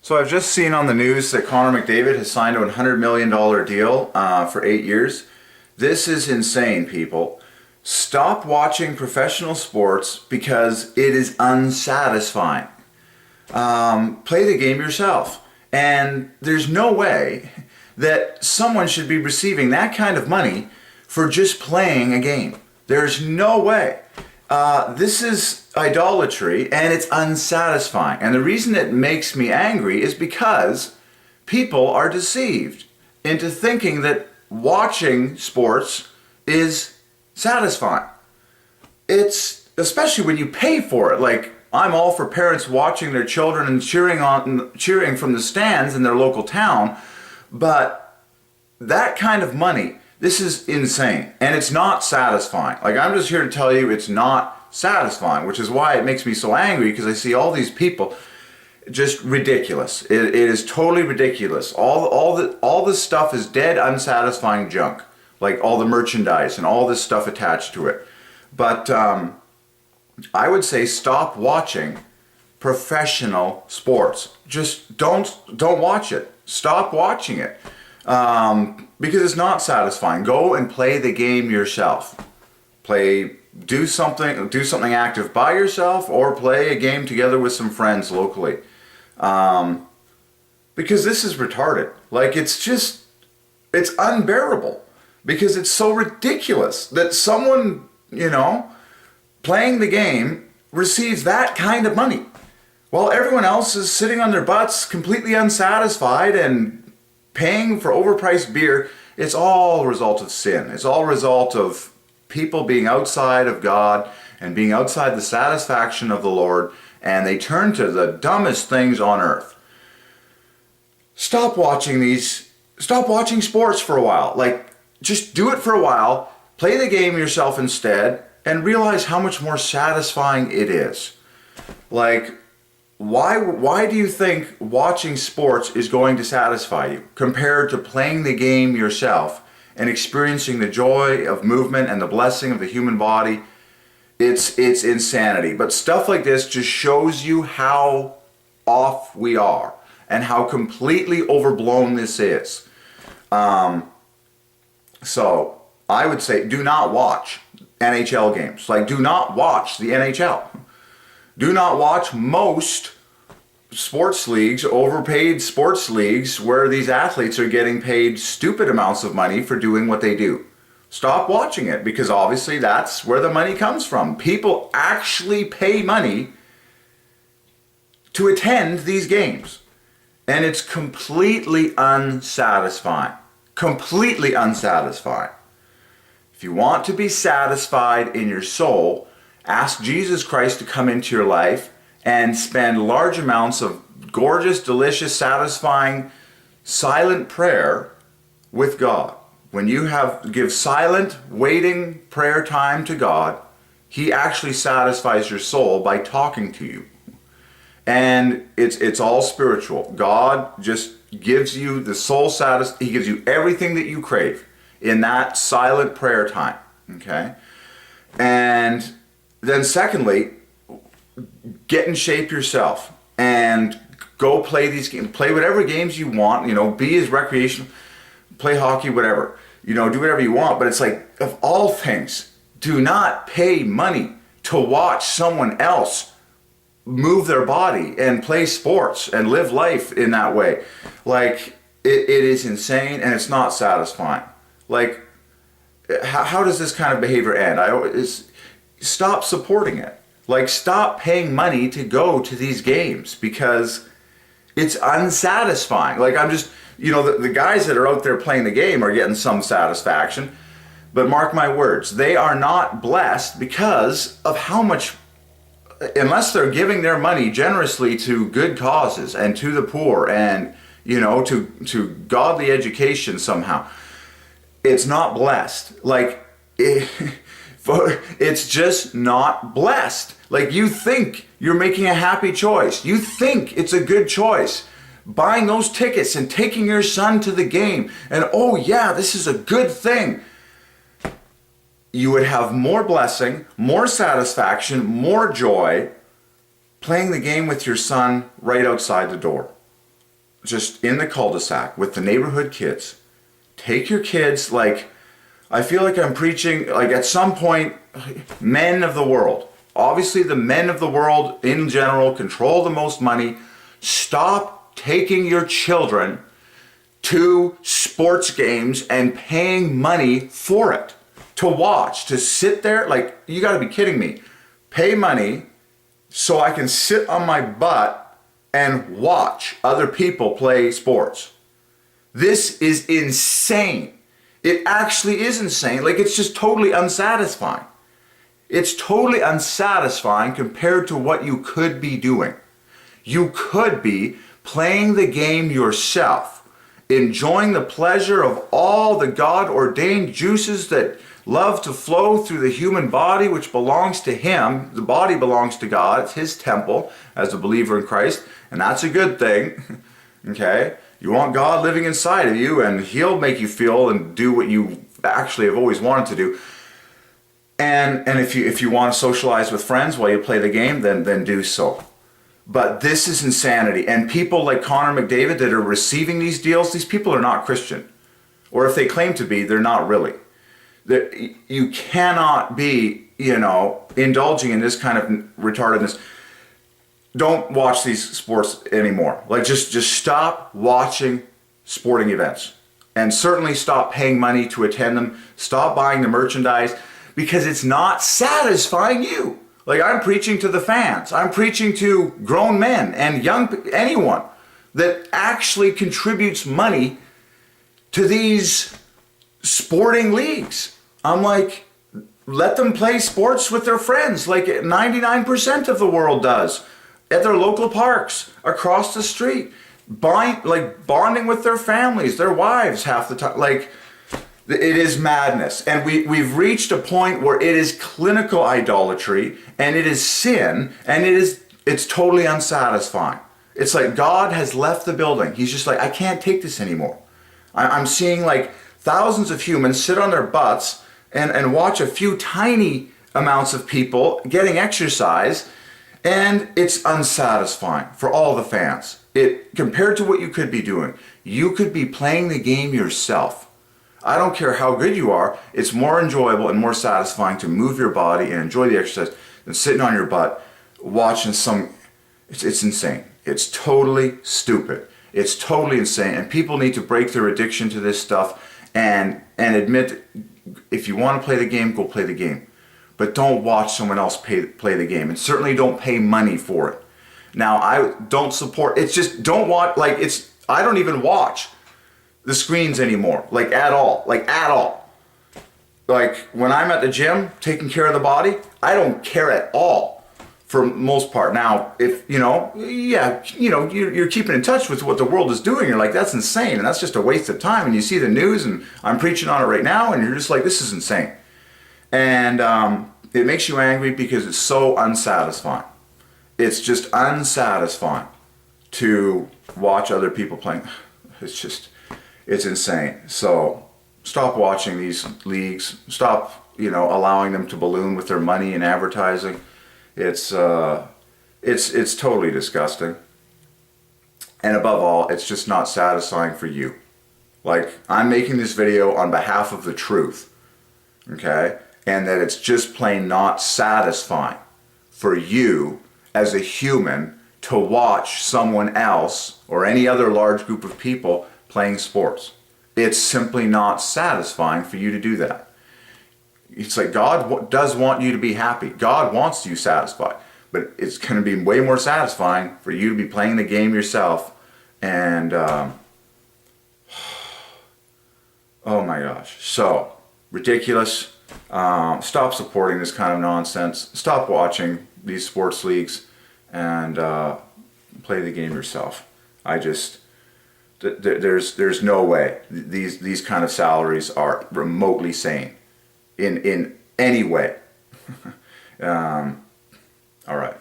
So I've just seen on the news that Connor McDavid has signed a $100 million deal for 8 years. This is insane, people. Stop watching professional sports because it is unsatisfying. Play the game yourself. And there's no way that someone should be receiving that kind of money for just playing a game. There's no way. This is idolatry and it's unsatisfying. And the reason it makes me angry is because people are deceived into thinking that watching sports is satisfying. It's especially when you pay for it. Like, I'm all for parents watching their children and cheering from the stands in their local town, but that kind of money, this is insane, and it's not satisfying. Like, I'm just here to tell you it's not satisfying, which is why it makes me so angry, because I see all these people, just ridiculous. It is totally ridiculous. All this stuff is dead, unsatisfying junk, like all the merchandise and all this stuff attached to it. But I would say stop watching professional sports. Just don't watch it. Stop watching it. Because it's not satisfying. Go and play the game yourself. Do something active by yourself, or play a game together with some friends locally. Because this is retarded. Like, it's unbearable. Because it's so ridiculous that someone, playing the game receives that kind of money, while everyone else is sitting on their butts completely unsatisfied and paying for overpriced beer. It's all a result of sin. It's all a result of people being outside of God and being outside the satisfaction of the Lord, and they turn to the dumbest things on earth. Stop watching sports for a while. Like, just do it for a while, play the game yourself instead, and realize how much more satisfying it is. Like, why do you think watching sports is going to satisfy you compared to playing the game yourself and experiencing the joy of movement and the blessing of the human body? It's insanity. But stuff like this just shows you how off we are and how completely overblown this is. So I would say, do not watch NHL games. Like, do not watch the NHL. Do not watch most sports leagues, overpaid sports leagues, where these athletes are getting paid stupid amounts of money for doing what they do. Stop watching it, because obviously that's where the money comes from. People actually pay money to attend these games. And it's completely unsatisfying. Completely unsatisfying. If you want to be satisfied in your soul, ask Jesus Christ to come into your life and spend large amounts of gorgeous, delicious, satisfying, silent prayer with God. When you give silent, waiting prayer time to God, He actually satisfies your soul by talking to you. And it's all spiritual. God just gives you the soul satisfaction. He gives you everything that you crave in that silent prayer time. Okay? And then secondly, get in shape yourself and go play these games. Play whatever games you want, be as recreational, play hockey, whatever. Do whatever you want. But it's like, of all things, do not pay money to watch someone else move their body and play sports and live life in that way. Like, it is insane, and it's not satisfying. Like, how does this kind of behavior end? Stop supporting it. Like, stop paying money to go to these games, because it's unsatisfying. Like, I'm just, the guys that are out there playing the game are getting some satisfaction, but mark my words, they are not blessed because of how much, unless they're giving their money generously to good causes and to the poor and, to godly education somehow. It's not blessed. Like, it's just not blessed. Like, you think you're making a happy choice. You think it's a good choice. Buying those tickets and taking your son to the game. And, oh yeah, this is a good thing. You would have more blessing, more satisfaction, more joy playing the game with your son right outside the door. just in the cul-de-sac with the neighborhood kids. Take your kids, like, I feel like I'm preaching, like at some point, men of the world, obviously the men of the world in general control the most money. Stop taking your children to sports games and paying money for it, to watch, to sit there. Like, you got to be kidding me. Pay money so I can sit on my butt and watch other people play sports. This is insane. It actually is insane. Like, it's just totally unsatisfying. It's totally unsatisfying compared to what you could be doing. You could be playing the game yourself, enjoying the pleasure of all the God-ordained juices that love to flow through the human body, which belongs to Him. The body belongs to God. It's His temple as a believer in Christ, and that's a good thing. Okay? You want God living inside of you, and He'll make you feel and do what you actually have always wanted to do. And if you want to socialize with friends while you play the game, then do so. But this is insanity. And people like Connor McDavid that are receiving these deals, these people are not Christian. Or if they claim to be, they're not really. You cannot be, indulging in this kind of retardedness. Don't watch these sports anymore. Like, just stop watching sporting events. And certainly stop paying money to attend them. Stop buying the merchandise, because it's not satisfying you. Like, I'm preaching to the fans. I'm preaching to grown men and anyone that actually contributes money to these sporting leagues. I'm like, let them play sports with their friends, like 99% of the world does, at their local parks, across the street, bonding with their families, their wives half the time. Like, it is madness. And we've reached a point where it is clinical idolatry, and it is sin, and it's totally unsatisfying. It's like God has left the building. He's just like, I can't take this anymore. I'm seeing like thousands of humans sit on their butts and watch a few tiny amounts of people getting exercise, and it's unsatisfying for all the fans. Compared to what you could be doing, you could be playing the game yourself. I don't care how good you are, it's more enjoyable and more satisfying to move your body and enjoy the exercise than sitting on your butt watching it's insane. It's totally stupid. It's totally insane, and people need to break their addiction to this stuff and admit, if you want to play the game, go play the game. But don't watch someone else play the game, and certainly don't pay money for it. Now, I don't support, it's just, don't watch, like, I don't even watch the screens anymore, like at all. Like, when I'm at the gym taking care of the body, I don't care at all for most part. Now, if, you're keeping in touch with what the world is doing, you're like, that's insane, and that's just a waste of time, and you see the news, and I'm preaching on it right now, and you're just like, this is insane. And it makes you angry because it's so unsatisfying. It's just unsatisfying to watch other people playing. It's insane. So stop watching these leagues. Stop, allowing them to balloon with their money and advertising. It's totally disgusting. And above all, it's just not satisfying for you. Like, I'm making this video on behalf of the truth, okay? And that it's just plain not satisfying for you as a human to watch someone else or any other large group of people playing sports. It's simply not satisfying for you to do that. It's like, God does want you to be happy. God wants you satisfied. But it's going to be way more satisfying for you to be playing the game yourself. And, oh my gosh. So, ridiculous. Stop supporting this kind of nonsense. Stop watching these sports leagues and play the game yourself. There's no way these kind of salaries are remotely sane in any way. All right.